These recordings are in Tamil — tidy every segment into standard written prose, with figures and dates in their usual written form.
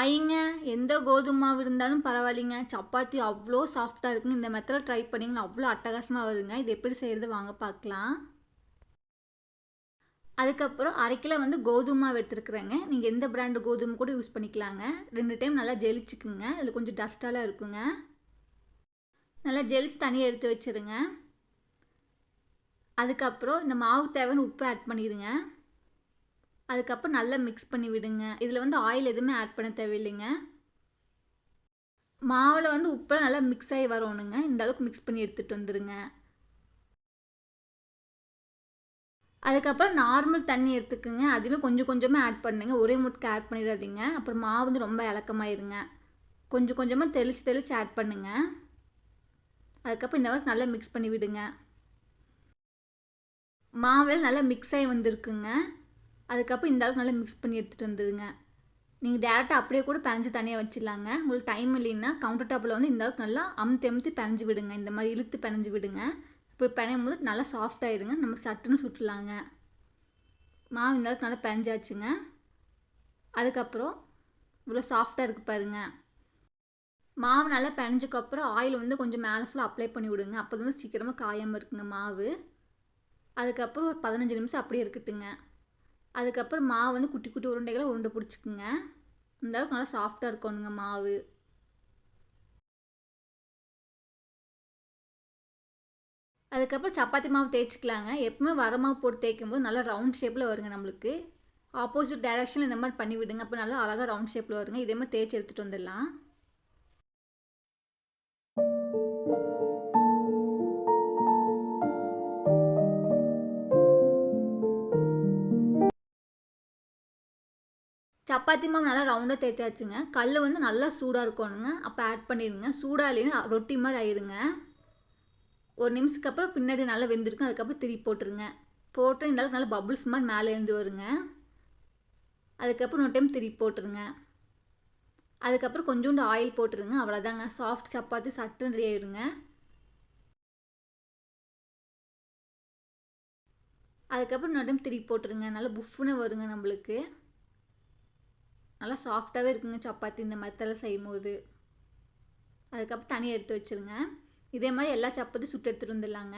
பாய்ங்க. எந்த கோதுமை மாவு இருந்தாலும் பரவாயில்லைங்க. சப்பாத்தி அவ்வளோ சாஃப்ட்டாக இருக்குங்க. இந்த மெத்தடில் ட்ரை பண்ணிங்கன்னா அவ்வளோ அட்டகாசமாக வருங்க. இது எப்படி செய்கிறது வாங்க பார்க்கலாம். அதுக்கப்புறம் 1/2 கிலோ வந்து கோதுமை மாவு எடுத்துருக்குறேங்க. நீங்கள் எந்த பிராண்டு கோதுமை கூட யூஸ் பண்ணிக்கலாங்க. 2 டைம் நல்லா ஜெலிச்சுக்குங்க. இதில் கொஞ்சம் டஸ்ட்டாலாம் இருக்குங்க. நல்லா ஜெலிச்சு தனியாக எடுத்து வச்சுருங்க. அதுக்கப்புறம் இந்த மாவு தேவையான உப்பு ஆட் பண்ணிடுங்க. அதுக்கப்புறம் நல்லா மிக்ஸ் பண்ணி விடுங்க. இதில் வந்து ஆயில் எதுவுமே ஆட் பண்ண தேவையில்லைங்க. மாவில் வந்து உப்பெல்லாம் நல்லா மிக்ஸ் ஆகி வரணுங்க. இந்த அளவுக்கு மிக்ஸ் பண்ணி எடுத்துகிட்டு வந்துடுங்க. அதுக்கப்புறம் நார்மல் தண்ணி எடுத்துக்குங்க. அதுவுமே கொஞ்சம் கொஞ்சமாக ஆட் பண்ணுங்க. ஒரே முட்டுக்கு ஆட் பண்ணிடாதீங்க. அப்புறம் மாவு வந்து ரொம்ப இலக்கமாயிருங்க. கொஞ்சம் கொஞ்சமாக தெளித்து ஆட் பண்ணுங்க. அதுக்கப்புறம் இந்த அளவுக்கு நல்லா மிக்ஸ் பண்ணி விடுங்க. மாவில் நல்லா மிக்ஸ் ஆகி வந்திருக்குங்க. அதுக்கப்புறம் இந்த அளவுக்கு நல்லா மிக்ஸ் பண்ணி எடுத்துகிட்டு வந்துடுங்க. நீங்கள் டேரெக்டாக அப்படியே கூட பிணைஞ்சு தனியாக வச்சிடலாங்க. உங்களுக்கு டைம் இல்லைன்னா கவுண்டர் டாப்பில் வந்து இந்த அளவுக்கு நல்லா அமுத்தி பிணைஞ்சு விடுங்க. இந்த மாதிரி இழுத்து பிணைஞ்சு விடுங்க. இப்போ பிணையும் போது நல்லா சாஃப்ட் ஆகிடுங்க. நம்ம சட்டுன்னு சுட்டுலாங்க. மாவு இந்த அளவுக்கு நல்லா பிணைஞ்சாச்சுங்க. அதுக்கப்புறம் இவ்வளோ சாஃப்டாக இருக்குது பாருங்கள். மாவு நல்லா பிணைஞ்சக்கப்புறம் ஆயில் வந்து கொஞ்சம் மேலே ஃபுல்லாக அப்ளை பண்ணி விடுங்க. அப்போ வந்து சீக்கிரமாக காயாமல் இருக்குங்க மாவு. அதுக்கப்புறம் ஒரு 15 நிமிஷம் அப்படியே இருக்கட்டுங்க. அதுக்கப்புறம் மாவு வந்து குட்டி குட்டி உருண்டைகளை உருண்டை பிடிச்சிக்குங்க. இந்த அளவுக்கு நல்லா சாஃப்டாக இருக்கணுங்க மாவு. அதுக்கப்புறம் சப்பாத்தி மாவு தேய்ச்சிக்கலாங்க. எப்பவுமே வர மாவு போட்டு தேய்க்கும் போது நல்லா ரவுண்ட் ஷேப்பில் வருங்க. நம்மளுக்கு ஆப்போசிட் டைரெக்ஷனில் இந்த மாதிரி பண்ணி விடுங்க. அப்போ நல்லா அழகாக ரவுண்ட் ஷேப்பில் வருங்க. இதே மாதிரி தேய்ச்சி எடுத்துகிட்டு வந்துடலாம். சப்பாத்தி மாவு நல்லா ரவுண்டாக தேய்ச்சாச்சுங்க. கல் வந்து நல்லா சூடாக இருக்கணுங்க. அப்போ ஆட் பண்ணிடுங்க. சூடாக இல்லைன்னா ரொட்டி மாதிரி ஆயிடுங்க. ஒரு நிமிஷத்துக்கு அப்புறம் பின்னாடி நல்லா வெந்திருக்கும். அதுக்கப்புறம் திருப்பி போட்டுருங்க. போட்டு இந்த அளவுக்கு நல்லா பபுள்ஸ் மாதிரி மேலே எழுந்து வருங்க. அதுக்கப்புறம் ஒரு டைம் திருப்பி போட்டுருங்க. அதுக்கப்புறம் கொஞ்சோண்டு ஆயில் போட்டுருங்க. அவ்வளோதாங்க. சாஃப்ட் சப்பாத்தி சட்டுன்னு ரெடி ஆயிடுங்க. அதுக்கப்புறம் இன்னொரு டைம் திருப்பி போட்டுருங்க. நல்லா புஃப்னு வருங்க. நம்மளுக்கு நல்லா சாஃப்டாகவே இருக்குங்க சப்பாத்தி இந்த மெத்தடில் செய்யும் போது. அதுக்கப்புறம் தனியாக எடுத்து வச்சுருங்க. இதே மாதிரி எல்லா சப்பாத்தி சுட்டு எடுத்துகிட்டு வந்துடலாங்க.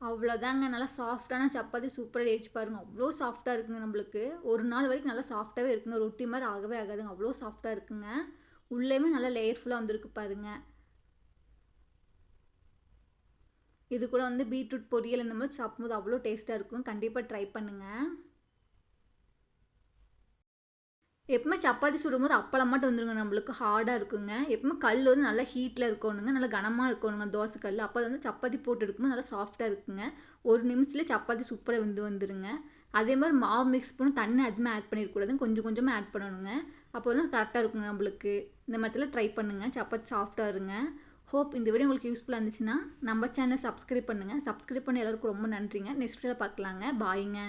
அவ்வளோதாங்க. நல்லா சாஃப்டான சப்பாத்தி சூப்பராக ரெடிச்சு பாருங்கள். அவ்வளோ சாஃப்டாக இருக்குங்க. நம்மளுக்கு ஒரு நாள் வரைக்கும் நல்லா சாஃப்டாகவே இருக்குங்க. ரொட்டி மாதிரி ஆகவே ஆகாதுங்க. அவ்வளோ சாஃப்டாக இருக்குங்க. உள்ளேயுமே நல்லா லேயர்ஃபுல்லாக வந்துருக்கு பாருங்கள். இது கூட வந்து பீட்ரூட் பொரியல் இந்த மாதிரி சாப்பிடும்போது அவ்வளோ டேஸ்ட்டாக இருக்கும். கண்டிப்பாக ட்ரை பண்ணுங்கள். எப்பவுமே சப்பாத்தி சுடும்போது அப்பளம் மட்டும் வந்துடுங்க. நம்மளுக்கு ஹார்டாக இருக்குங்க. எப்பவுமே கல் வந்து நல்லா ஹீட்டில் இருக்கணுங்க. நல்லா கனமாக இருக்கணுங்க தோசை கல். அப்போ வந்து சப்பாத்தி போட்டு எடுக்கும்போது நல்லா சாஃப்டாக இருக்குங்க. ஒரு நிமிஷத்துலேயே சப்பாத்தி சூப்பராக வந்துருங்க. அதே மாதிரி மாவு மிக்ஸ் பண்ணி தண்ணி அதுவுமே ஆட் பண்ணிடக்கூடாதுங்க. கொஞ்சம் கொஞ்சமாக ஆட் பண்ணணுங்க. அப்போ வந்து கரெக்டாக இருக்குங்க நம்மளுக்கு. இந்த மாதிரிலாம் ட்ரை பண்ணுங்கள். சப்பாத்தி சாஃப்டாக இருங்க. ஹோப் இந்த வீடியோ உங்களுக்கு யூஸ்ஃபுல்லாக இருந்துச்சுன்னா நம்ம சேனலை சப்ஸ்கிரைப் பண்ணுங்கள். சப்ஸ்கிரைப் பண்ண எல்லாருக்கும் ரொம்ப நன்றிங்க. நெக்ஸ்ட் வீடியோவில் பார்க்கலாங்க. பாய்ங்க.